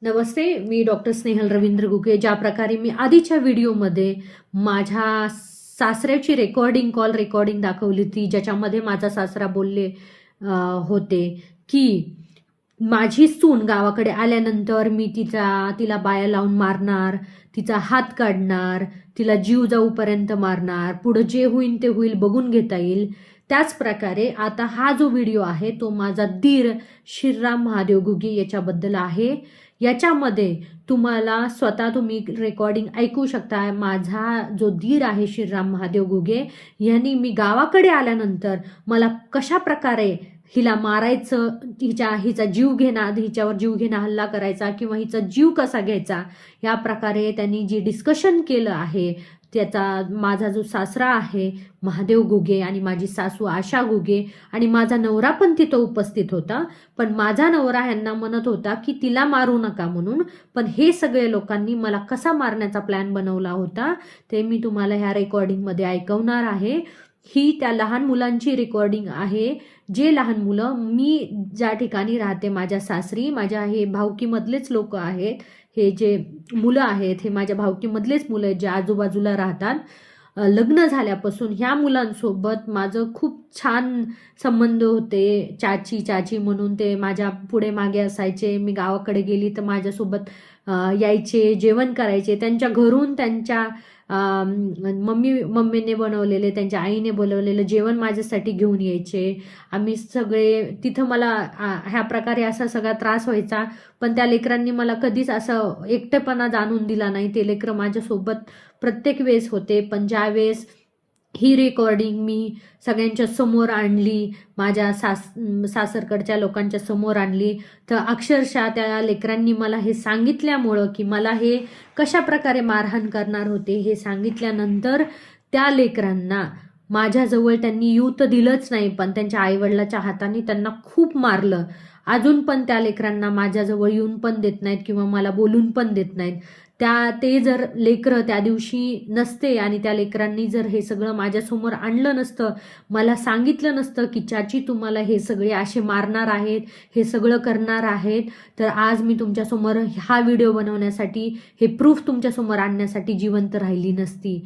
नमस्ते, मी doctor Snehal Ravindra Guge. ज्या प्रकारे मी आधीच्या व्हिडिओमध्ये माझ्या सासऱ्याची कॉल रेकॉर्डिंग दाखवली होती, ज्याच्यामध्ये माझा सासरा बोलले होते की माझी सून गावाकडे आल्यानंतर मी तिला बाया लावून मारणार, तिचा हात काढणार, तिला जीव जाऊपर्यंत मारणार, पुढे जे होईल ते होईल, बघून घेता येईल. त्याच प्रकारे आता हा जो व्हिडिओ आहे तो माझा दीर श्रीराम महादेव गुगे याच्याबद्दल आहे. याच्यामध्ये तुम्ही रेकॉर्डिंग ऐकू शकता. माझा जो दीर आहे श्रीराम महादेव गुगे यांनी मी गावाकडे आल्यानंतर मला कशा प्रकारे हिला मारायचं, हिचा हिच्यावर जीव घेणा हल्ला करायचा किंवा हिचा जीव कसा घ्यायचा, या प्रकारे त्यांनी जे डिस्कशन केलं आहे त्याचा माझा जो सासरा आहे महादेव गुगे आणि माझी सासू आशा गुगे आणि माझा नवरा पण तिथं उपस्थित होता. पण माझा नवरा ह्यांना म्हणत होता की तिला मारू नका म्हणून. पण हे सगळे लोकांनी मला कसा मारण्याचा प्लॅन बनवला होता ते मी तुम्हाला ह्या रेकॉर्डिंगमध्ये ऐकवणार आहे. ही त्या लहान मुलांची रेकॉर्डिंग आहे. जे लहान मुलं, मी ज्या ठिकाणी राहते माझ्या सासरी, माझ्या हे भावकीमधलेच लोक आहेत. हे जे मुलं आहेत हे माझ्या भावकीमधलेच मुलं आहेत जे आजूबाजूला राहतात. लग्न झाल्यापासून ह्या मुलांसोबत माझं खूप छान संबंध होते. चाची म्हणून ते माझ्या पुढे मागे असायचे. मी गावाकडे गेली तर माझ्यासोबत यायचे, जेवण करायचे. त्यांच्या घरून त्यांच्या मम्मीने बनवलेले, त्यांच्या आईने बनवलेलं जेवण माझ्यासाठी घेऊन यायचे. आम्ही सगळे तिथं मला ह्या प्रकारे असा सगळा त्रास व्हायचा. पण त्या लेकरांनी मला कधीच असं एकटेपणा जाणून दिला नाही. ते लेकरं माझ्यासोबत प्रत्येक वेळेस होते. पण ज्या वेळेस ही रेकॉर्डिंग मी सगळ्यांच्या समोर आणली, माझ्या सासरकडच्या लोकांच्या समोर आणली, तर अक्षरशः त्या लेकरांनी मला हे सांगितल्यामुळं की मला हे कशा प्रकारे मारहाण करणार होते हे सांगितल्यानंतर त्या लेकरांना माझ्याजवळ त्यांनी येऊ तर दिलंच नाही, पण त्यांच्या आईवडिलाच्या हाताने त्यांना खूप मारलं. अजून पण त्या लेकरांना माझ्याजवळ येऊन पण देत नाहीत किंवा मला बोलून पण देत नाहीत. ते जर लेकरं त्या दिवशी नसते आणि त्या लेकरांनी जर हे सगळं माझ्यासमोर आणलं नसतं, मला सांगितलं नसतं की चाची तुम्हाला हे सगळे असे मारणार आहेत, हे सगळं करणार आहेत, तर आज मी तुमच्यासमोर हा व्हिडिओ बनवण्यासाठी, हे प्रूफ तुमच्यासमोर आणण्यासाठी जिवंत राहिली नसती.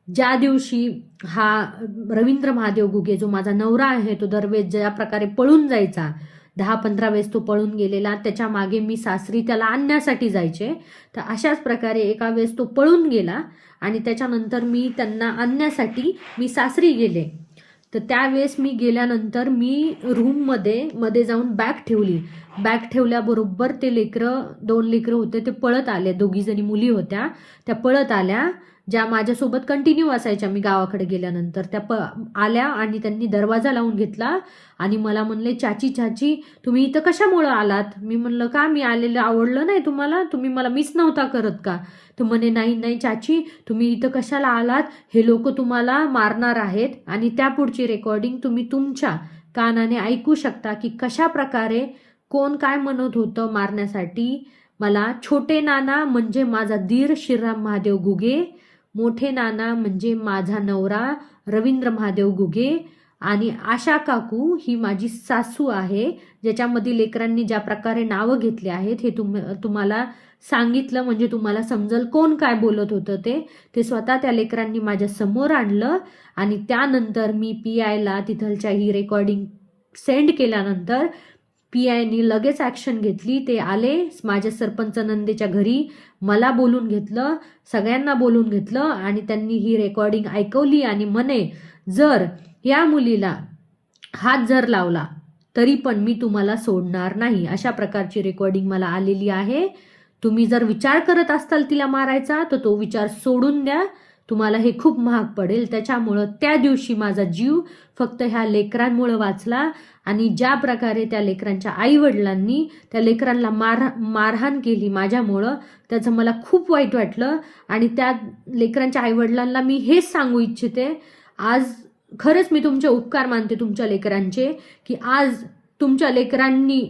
ज्या दिवशी हा रवींद्र महादेव गुगे जो माझा नवरा आहे तो दरवेळेस ज्या प्रकारे पळून जायचा, 10-15 वेळेस तो पळून गेलेला, त्याच्या मागे मी सासरी त्याला आणण्यासाठी जायचे. तर अशाच प्रकारे एका वेळेस तो पळून गेला आणि त्याच्यानंतर मी त्यांना आणण्यासाठी मी सासरी गेले. तर त्यावेळेस मी गेल्यानंतर मी मध्ये जाऊन बॅग ठेवली. बॅग ठेवल्याबरोबर ते 2 लेकरं होते, ते पळत आले. 2 जणी मुली होत्या, त्या पळत आल्या, ज्या माझ्यासोबत कंटिन्यू असायच्या. मी गावाकडे गेल्यानंतर त्या आल्या आणि त्यांनी दरवाजा लावून घेतला आणि मला म्हणले, चाची तुम्ही इथं कशामुळं आलात? मी म्हणलं, का मी आलेलं आवडलं नाही तुम्हाला? तुम्ही मला मिस नव्हता करत का? तर म्हणे, नाही चाची, तुम्ही इथं कशाला आलात? हे लोक तुम्हाला मारणार आहेत. आणि त्यापुढची रेकॉर्डिंग तुम्ही तुमच्या कानाने ऐकू शकता की कशा प्रकारे कोण काय म्हणत होतं मारण्यासाठी मला. छोटे नाना म्हणजे माझा दीर श्रीराम महादेव गुगे, मोठे नाना म्हणजे माझा नवरा रवींद्र महादेव गुगे, आणि आशा काकू ही माझी सासू आहे. ज्याच्यामध्ये लेकरांनी ज्या प्रकारे नावं घेतले आहेत हे तुम्हाला सांगितलं म्हणजे तुम्हाला समजल कोण काय बोलत होतं ते स्वतः त्या लेकरांनी माझ्या समोर आणलं. आणि त्यानंतर मी PIला तिथलच्या ही रेकॉर्डिंग सेंड केल्यानंतर PIनी लगेच ॲक्शन घेतली. ते आले माझ्या सरपंच नंदेच्या घरी, मला बोलून घेतलं, सगळ्यांना बोलून घेतलं आणि त्यांनी ही रेकॉर्डिंग ऐकवली आणि म्हणे, जर या मुलीला हात जर लावला तरी पण मी तुम्हाला सोडणार नाही. अशा प्रकारची रेकॉर्डिंग मला आलेली आहे. तुम्ही जर विचार करत असताल तिला मारायचा तर तो विचार सोडून द्या, तुम्हाला हे खूप महाग पडेल. त्याच्यामुळं त्या दिवशी माझा जीव फक्त ह्या लेकरांमुळं वाचला. आणि ज्या प्रकारे त्या लेकरांच्या आईवडिलांनी त्या लेकरांना मारहाण केली माझ्यामुळं, त्याचं मला खूप वाईट वाटलं. आणि त्या लेकरांच्या आईवडिलांना मी हेच सांगू इच्छिते, आज खरंच मी तुमचे उपकार मानते तुमच्या लेकरांचे, की आज तुमच्या लेकरांनी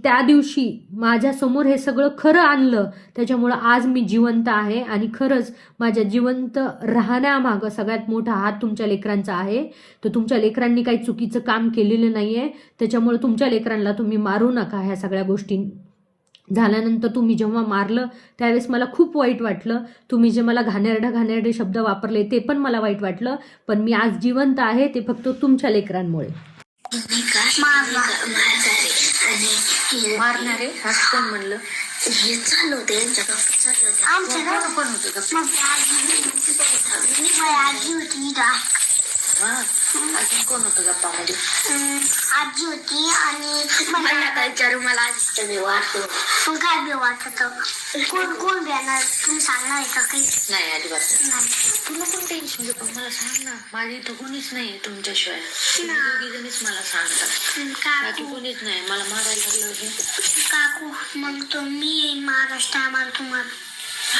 त्या दिवशी माझ्यासमोर हे सगळं खरं आणलं, त्याच्यामुळं आज मी जिवंत आहे. आणि खरंच माझ्या जिवंत राहण्यामागं सगळ्यात मोठा हात तुमच्या लेकरांचा आहे. तर तुमच्या लेकरांनी काही चुकीचं काम केलेलं नाही आहे, त्याच्यामुळे तुमच्या लेकरांना तुम्ही मारू नका ह्या सगळ्या गोष्टी झाल्यानंतर तुम्ही जेव्हा मारलं त्यावेळेस मला खूप वाईट वाटलं. तुम्ही जे मला घाणेरडे शब्द वापरले ते पण मला वाईट वाटलं. पण मी आज जिवंत आहे ते फक्त तुमच्या लेकरांमुळे. मारणारे असं कोण म्हणलं? हे चालू होते यांच्या गप्पा चालू होते. आमच्या घरात पण होते गप्पा. आजी होती. अजून कोण होतं गप्पामध्ये? आजी होती आणि मला आजीचं बी वाटतो. पण काय बी वाटत कोण बेणार तुम्ही सांगणार का काही? नाही अजिबात नाही. तुला कोण टेन्शन घेतो मला सांग ना. माझी इथं कोणीच नाही तुमच्याशिवाय. दोघी जणीच मला सांगतात. बाकी कोणीच नाही. मला मारायला लागलं काकू. मग तो मी येईन महाराष्ट्राला तुम्हाला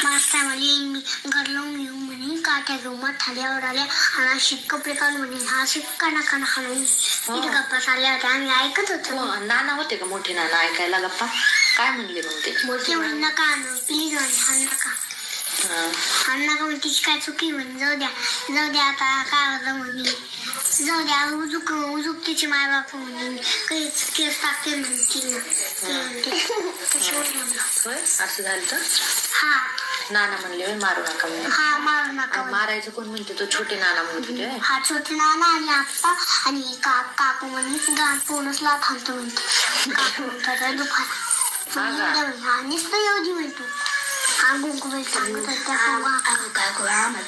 महाराष्ट्रामध्ये येईन मी. घर लावून येऊ म्हणे काट्या घेऊ मठाल्यावर आल्या आणि अशी कपडे काढून म्हणे हा शिक्का नका नका नाही. गप्पा चालल्या होत्या आम्ही ऐकत होतो. नाना होते का मोठे नाना ऐकायला गप्पा? काय म्हणले मग ते? मोठे म्हणे नका प्लीज हा नका हा नका म्हणे तिची काय चुकी म्हणे. जाऊ द्या आता काय होतं म्हणे. जाऊ द्या उजूक तिचे माय बाप म्हणे काही केस टाकते म्हणते. असं झालं तर हा नाना म्हणले मारू नका म्हणून. हा मारू नका. मारायचं कोण म्हणते? तो छोटे नाना म्हणते. हा छोटे नाना आणि आप्पा आणि काकू म्हणे गाण पोनच ला थांबतो म्हणते. काकू म्हणतात दुपार नुसतं येऊ म्हणतो.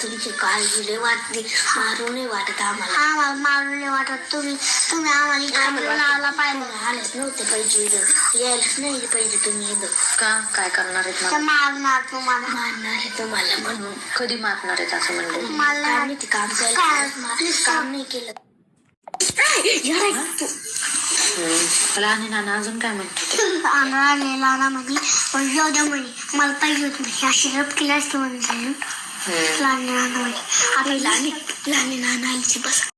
तुमची काळजी लय वाटली. मारून नाही वाटत आम्हाला. मारून नाही वाटत. तुम्ही आम्हाला पाहिजे आलंच नव्हते पाहिजे. यायलाच नाही पाहिजे तुम्ही. का काय करणार आहेत? मारणार तुम्हाला म्हणून. कधी मारणार आहेत असं म्हणलं? मला काम नाही केलं. लहान नाना अजून काय म्हणतो? नाना म्हणे येऊ द्या म्हणे मला पाहिजे होती. अशी रप केली असते म्हणजे लहान नाना म्हणे. लहान नाना आईची बस